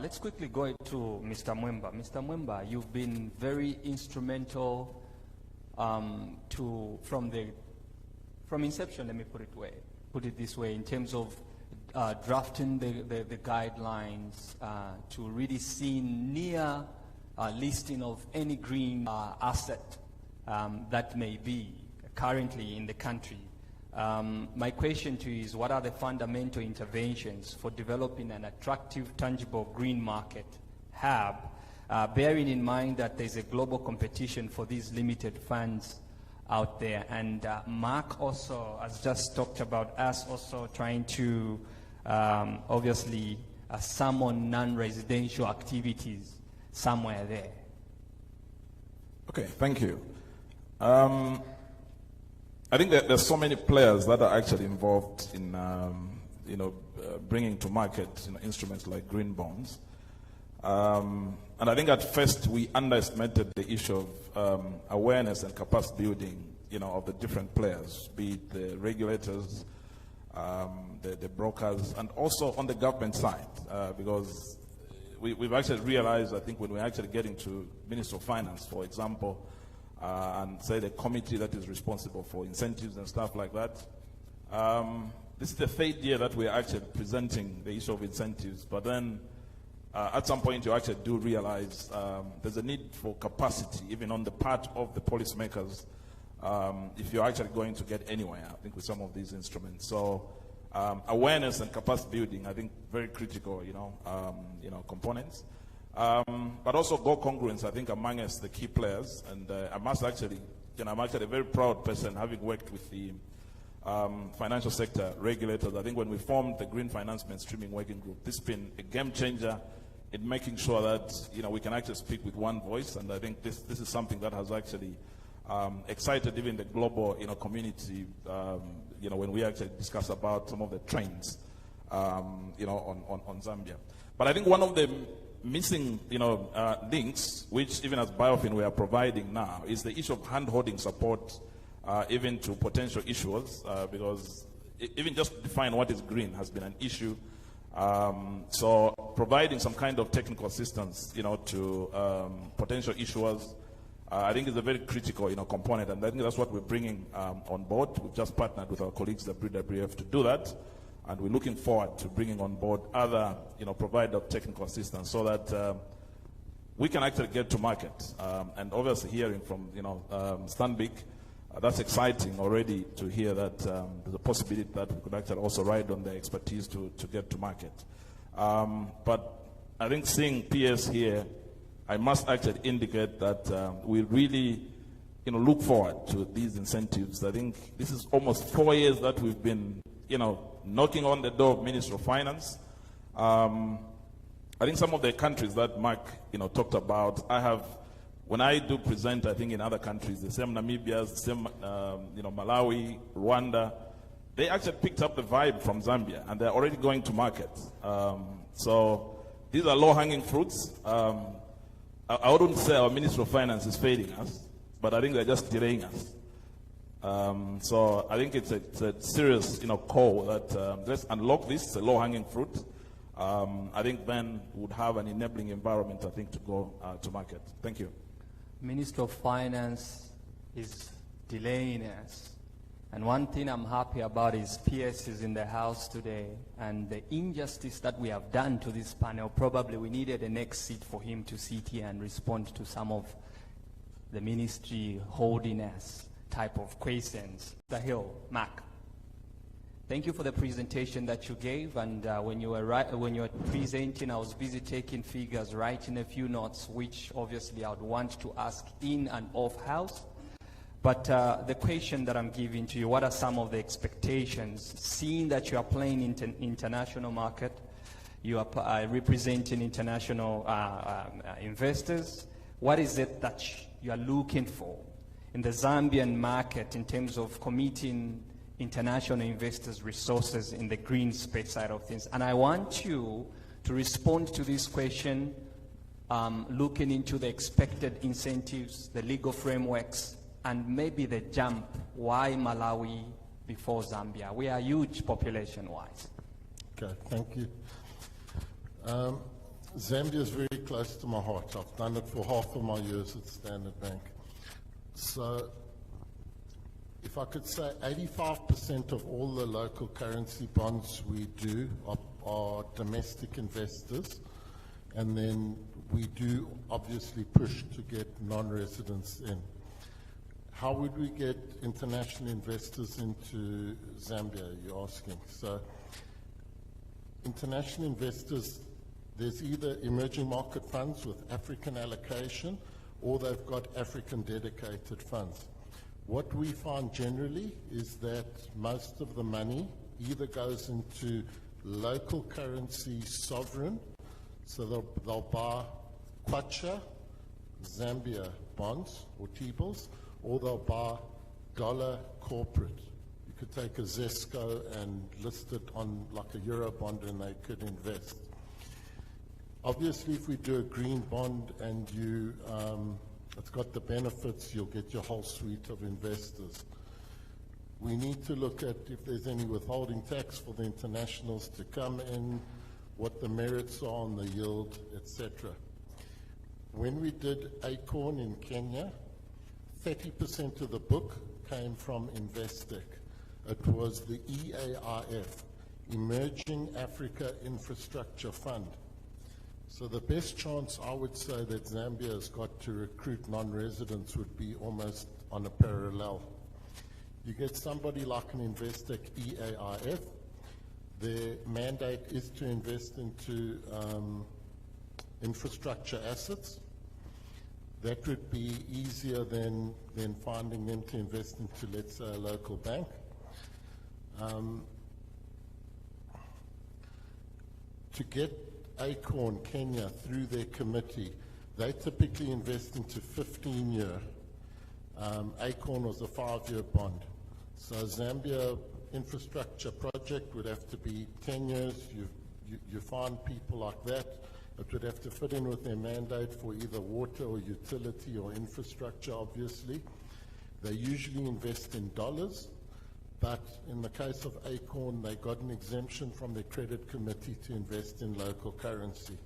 Let's quickly go to Mr. Mwemba. Mr. Mwemba, you've been very instrumental from inception, let me put it this way, in terms of drafting the guidelines to really see near listing of any green asset that may be currently in the country. My question to you is, what are the fundamental interventions for developing an attractive, tangible green market hub, bearing in mind that there's a global competition for these limited funds out there? And Mark also has just talked about us also trying to obviously summon non-residential activities somewhere there. Okay, thank you. I think that there's so many players that are actually involved in, bringing to market instruments like green bonds. And I think at first we underestimated the issue of awareness and capacity building, of the different players, be it the regulators, the brokers, and also on the government side, because we've actually realized, I think, when we're actually getting to Minister of Finance, for example, and say the committee that is responsible for incentives and stuff like that. This is the third year that we're actually presenting the issue of incentives, but then at some point you actually do realize there's a need for capacity, even on the part of the policymakers, if you're actually going to get anywhere, I think, with some of these instruments. So awareness and capacity building, I think, very critical, components. But also go congruence, I think, among us, the key players. And I'm actually a very proud person, having worked with the financial sector regulators. I think when we formed the Green Finance Mainstreaming Working Group, this has been a game changer in making sure that we can actually speak with one voice. And I think this is something that has actually excited even the global community. When we actually discuss about some of the trends, on Zambia. But I think one of the missing, links, which even as Biofin we are providing now, is the issue of hand-holding support, even to potential issuers, because even just to define what is green has been an issue. So providing some kind of technical assistance, to potential issuers, I think is a very critical, component, and I think that's what we're bringing on board. We've just partnered with our colleagues at WWF to do that. And we're looking forward to bringing on board other, provider of technical assistance so that we can actually get to market. And obviously hearing from, Stanbic, that's exciting already to hear that there's a possibility that we could actually also ride on their expertise to get to market. But I think seeing PS here, I must actually indicate that we really, look forward to these incentives. I think this is almost 4 years that we've been, knocking on the door of Minister of Finance. I think some of the countries that Mark, talked about, when I do present, I think in other countries, the same Namibia, the same, Malawi, Rwanda, they actually picked up the vibe from Zambia, and they're already going to market. So these are low-hanging fruits. I wouldn't say our Minister of Finance is failing us, but I think they're just delaying us. So I think it's a serious, call that let's unlock this. It's a low-hanging fruit. I think then we would have an enabling environment, I think, to go to market. Thank you. Minister of Finance is delaying us. And one thing I'm happy about is PS is in the house today, and the injustice that we have done to this panel, probably we needed a next seat for him to sit here and respond to some of the ministry holding us type of questions. The Hill, Mark. Thank you for the presentation that you gave, and when you were presenting, I was busy taking figures, writing a few notes, which obviously I would want to ask in and off house. But the question that I'm giving to you, what are some of the expectations, seeing that you are playing in international market, you are representing international investors, what is it that you are looking for in the Zambian market in terms of committing international investors' resources in the green space side of things? And I want you to respond to this question looking into the expected incentives, the legal frameworks, and maybe the jump. Why Malawi before Zambia? We are huge population-wise. Okay, thank you. Zambia is very close to my heart. I've done it for half of my years at Standard Bank. So, if I could say 85% of all the local currency bonds we do are domestic investors, and then we do obviously push to get non-residents in. How would we get international investors into Zambia, you're asking? So, international investors, there's either emerging market funds with African allocation, or they've got African dedicated funds. What we find generally is that most of the money either goes into local currency sovereign, so they'll buy Kwacha, Zambia bonds or T-bills, or they'll buy dollar corporate. You could take a Zesco and list it on like a Euro bond and they could invest. Obviously, if we do a green bond and it's got the benefits, you'll get your whole suite of investors. We need to look at if there's any withholding tax for the internationals to come in, what the merits are on the yield, etc. When we did Acorn in Kenya, 30% of the book came from Investec. It was the EARF, Emerging Africa Infrastructure Fund. So the best chance I would say that Zambia has got to recruit non-residents would be almost on a parallel. You get somebody like an Investec EARF, their mandate is to invest into infrastructure assets. That would be easier than finding them to invest into, let's say, a local bank. To get Acorn Kenya through their committee, they typically invest into 15-year. Acorn was a 5-year bond. So Zambia infrastructure project would have to be 10 years. You find people like that. It would have to fit in with their mandate for either water or utility or infrastructure, obviously. They usually invest in dollars, but in the case of Acorn, they got an exemption from their credit committee to invest in local currency.